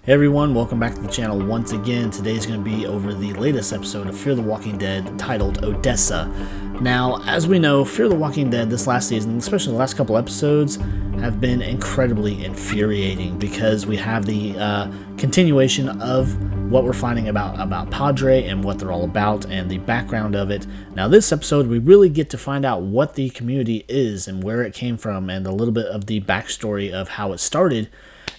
Hey everyone, welcome back to the channel once again. Today's going to be over the latest episode of Fear the Walking Dead titled Odessa. Now, as we know, Fear the Walking Dead this last season, especially the last couple episodes, have been incredibly infuriating because we have the continuation of what we're finding about Padre and what they're all about and the background of it. Now, this episode, we really get to find out what the community is and where it came from and a little bit of the backstory of how it started.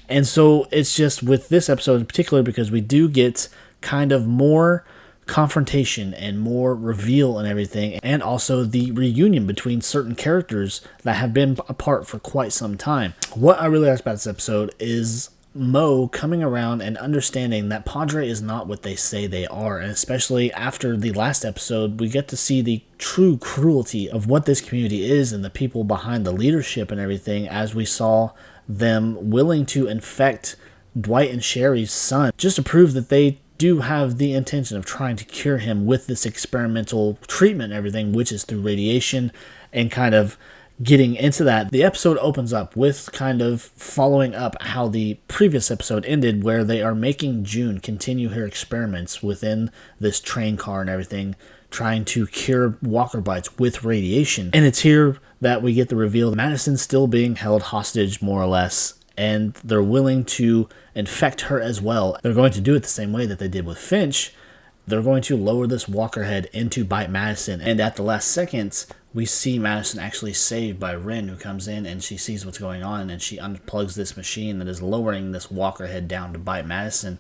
And so it's just with this episode in particular because we do get kind of more confrontation and more reveal and everything, and also the reunion between certain characters that have been apart for quite some time. What I really like about this episode is Mo coming around and understanding that Padre is not what they say they are, and especially after the last episode, we get to see the true cruelty of what this community is and the people behind the leadership and everything, as we saw them willing to infect Dwight and Sherry's son just to prove that they do have the intention of trying to cure him with this experimental treatment and everything, which is through radiation. And kind of getting into that, the episode opens up with kind of following up how the previous episode ended, where they are making June continue her experiments within this train car and everything, trying to cure walker bites with radiation. And it's here that we get the reveal that Madison's still being held hostage, more or less, and they're willing to infect her as well. They're going to do it the same way that they did with Finch. They're going to lower this walker head into bite Madison, and at the last seconds, we see Madison actually saved by Ren, who comes in and she sees what's going on, and she unplugs this machine that is lowering this walker head down to bite Madison.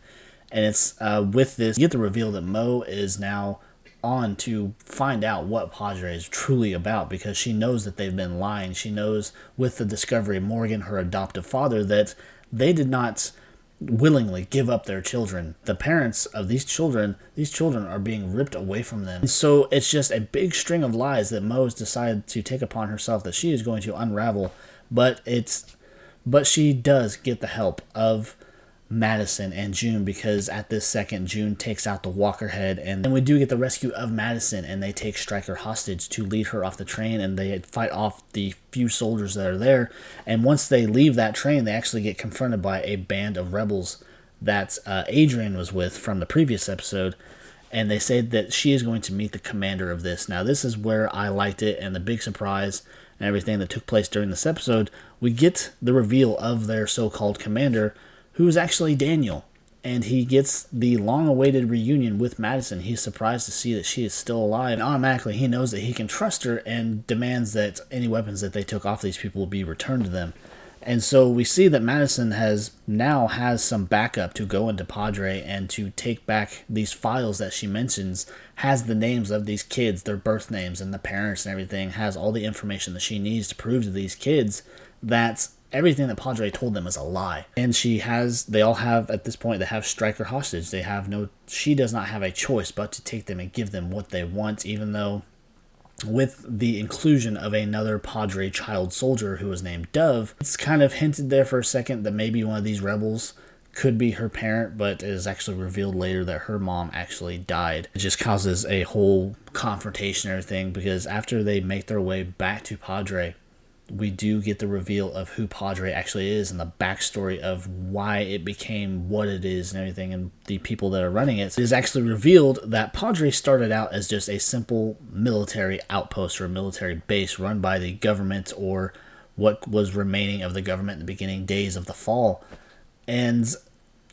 And it's with this, you get the reveal that Mo is now on to find out what Padre is truly about, because she knows that they've been lying. She knows with the discovery of Morgan, her adoptive father, that they did not willingly give up their children. The parents of these children are being ripped away from them. And so it's just a big string of lies that Mo has decided to take upon herself that she is going to unravel. But she does get the help of Madison and June, because at this second June takes out the walker head, and then we do get the rescue of Madison, and they take Stryker hostage to lead her off the train, and they fight off the few soldiers that are there. And once they leave that train, they actually get confronted by a band of rebels that Adrian was with from the previous episode, and they say that she is going to meet the commander of this. Now, this is where I liked it, and the big surprise and everything that took place during this episode. We get the reveal of their so-called commander, who is actually Daniel, and he gets the long-awaited reunion with Madison. He's surprised to see that she is still alive, and automatically he knows that he can trust her and demands that any weapons that they took off these people will be returned to them. And so we see that Madison has some backup to go into Padre and to take back these files that she mentions, has the names of these kids, their birth names, and the parents and everything, has all the information that she needs to prove to these kids that everything that Padre told them is a lie. And they all have, at this point, they have Stryker hostage. She does not have a choice but to take them and give them what they want, even though with the inclusion of another Padre child soldier who was named Dove, it's kind of hinted there for a second that maybe one of these rebels could be her parent, but it is actually revealed later that her mom actually died. It just causes a whole confrontation and everything, because after they make their way back to Padre, we do get the reveal of who Padre actually is and the backstory of why it became what it is and everything, and the people that are running it. It is actually revealed that Padre started out as just a simple military outpost or a military base run by the government, or what was remaining of the government in the beginning days of the fall. And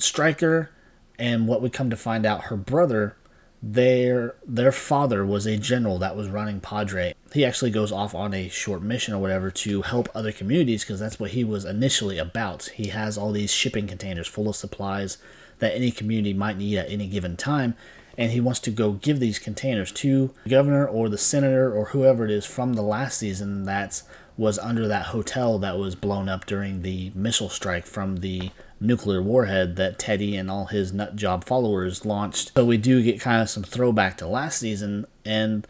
Stryker, and what we come to find out, her brother, their father was a general that was running Padre. He actually goes off on a short mission or whatever to help other communities, because that's what he was initially about. He has all these shipping containers full of supplies that any community might need at any given time, and he wants to go give these containers to the governor or the senator or whoever it is from the last season that was under that hotel that was blown up during the missile strike from the nuclear warhead that Teddy and all his nutjob followers launched. So we do get kind of some throwback to last season and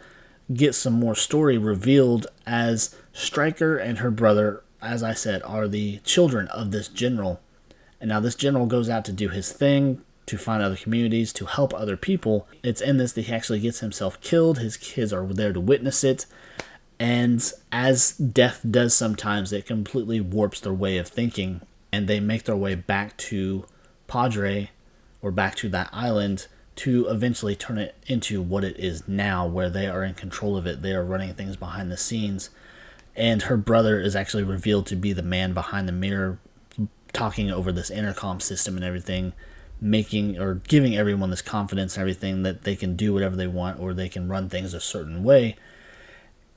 get some more story revealed, as Stryker and her brother, as I said, are the children of this general. And now this general goes out to do his thing, to find other communities, to help other people. It's in this that he actually gets himself killed. His kids are there to witness it. And as death does sometimes, it completely warps their way of thinking, and they make their way back to Padre, or back to that island, to eventually turn it into what it is now, where they are in control of it. They are running things behind the scenes. And her brother is actually revealed to be the man behind the mirror, talking over this intercom system and everything, making or giving everyone this confidence and everything that they can do whatever they want, or they can run things a certain way.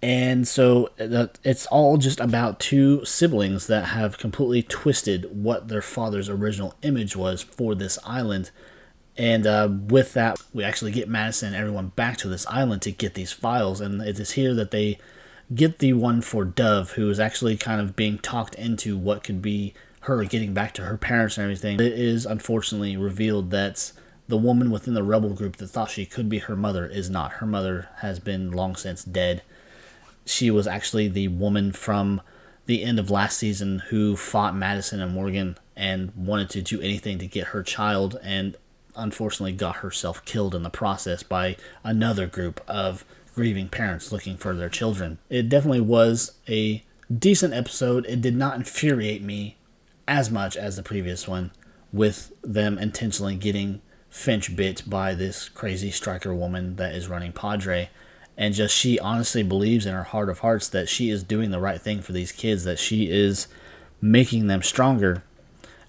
And so it's all just about two siblings that have completely twisted what their father's original image was for this island. And with that, we actually get Madison and everyone back to this island to get these files. And it is here that they get the one for Dove, who is actually kind of being talked into what could be her getting back to her parents and everything. It is unfortunately revealed that the woman within the rebel group that thought she could be her mother is not. Her mother has been long since dead. She was actually the woman from the end of last season who fought Madison and Morgan and wanted to do anything to get her child, and unfortunately got herself killed in the process by another group of grieving parents looking for their children. It definitely was a decent episode. It did not infuriate me as much as the previous one, with them intentionally getting Finch bit by this crazy striker woman that is running Padre. And just she honestly believes in her heart of hearts that she is doing the right thing for these kids, that she is making them stronger.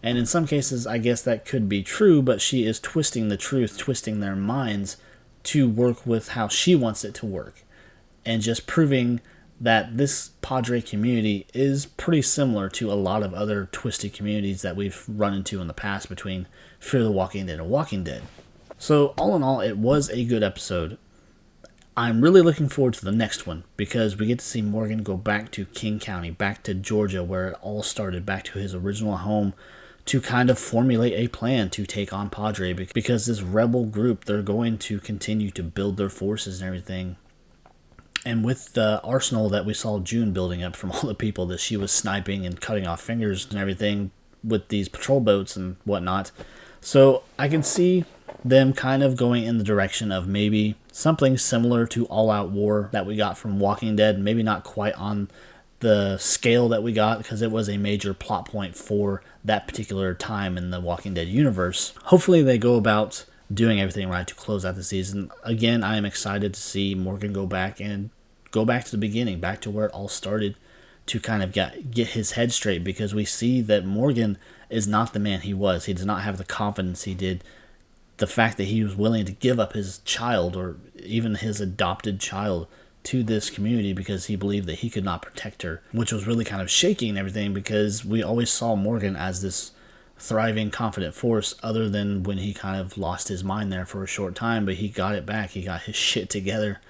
And in some cases, I guess that could be true, but she is twisting the truth, twisting their minds to work with how she wants it to work. And just proving that this Padre community is pretty similar to a lot of other twisted communities that we've run into in the past between Fear the Walking Dead and Walking Dead. So all in all, it was a good episode. I'm really looking forward to the next one, because we get to see Morgan go back to King County, back to Georgia, where it all started, back to his original home, to kind of formulate a plan to take on Padre, because this rebel group, they're going to continue to build their forces and everything. And with the arsenal that we saw June building up from all the people that she was sniping and cutting off fingers and everything with these patrol boats and whatnot. So I can see them kind of going in the direction of maybe something similar to All Out War that we got from Walking Dead. Maybe not quite on the scale that we got, because it was a major plot point for that particular time in the Walking Dead universe. Hopefully they go about doing everything right to close out the season. Again, I am excited to see Morgan go back to the beginning, back to where it all started, to kind of get his head straight, because we see that Morgan is not the man he was. He does not have the confidence he did. The fact that he was willing to give up his child, or even his adopted child, to this community because he believed that he could not protect her, which was really kind of shaky and everything, because we always saw Morgan as this thriving, confident force, other than when he kind of lost his mind there for a short time, but he got it back. He got his shit together.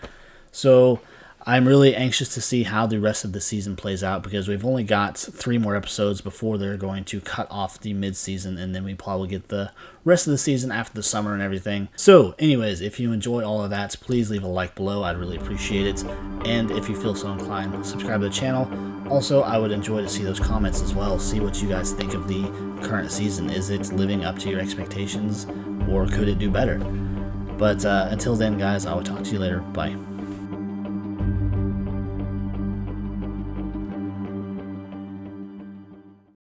So I'm really anxious to see how the rest of the season plays out, because we've only got 3 more episodes before they're going to cut off the mid-season, and then we probably get the rest of the season after the summer and everything. So anyways, if you enjoy all of that, please leave a like below. I'd really appreciate it. And if you feel so inclined, subscribe to the channel. Also, I would enjoy to see those comments as well, see what you guys think of the current season. Is it living up to your expectations, or could it do better? But until then, guys, I will talk to you later. Bye.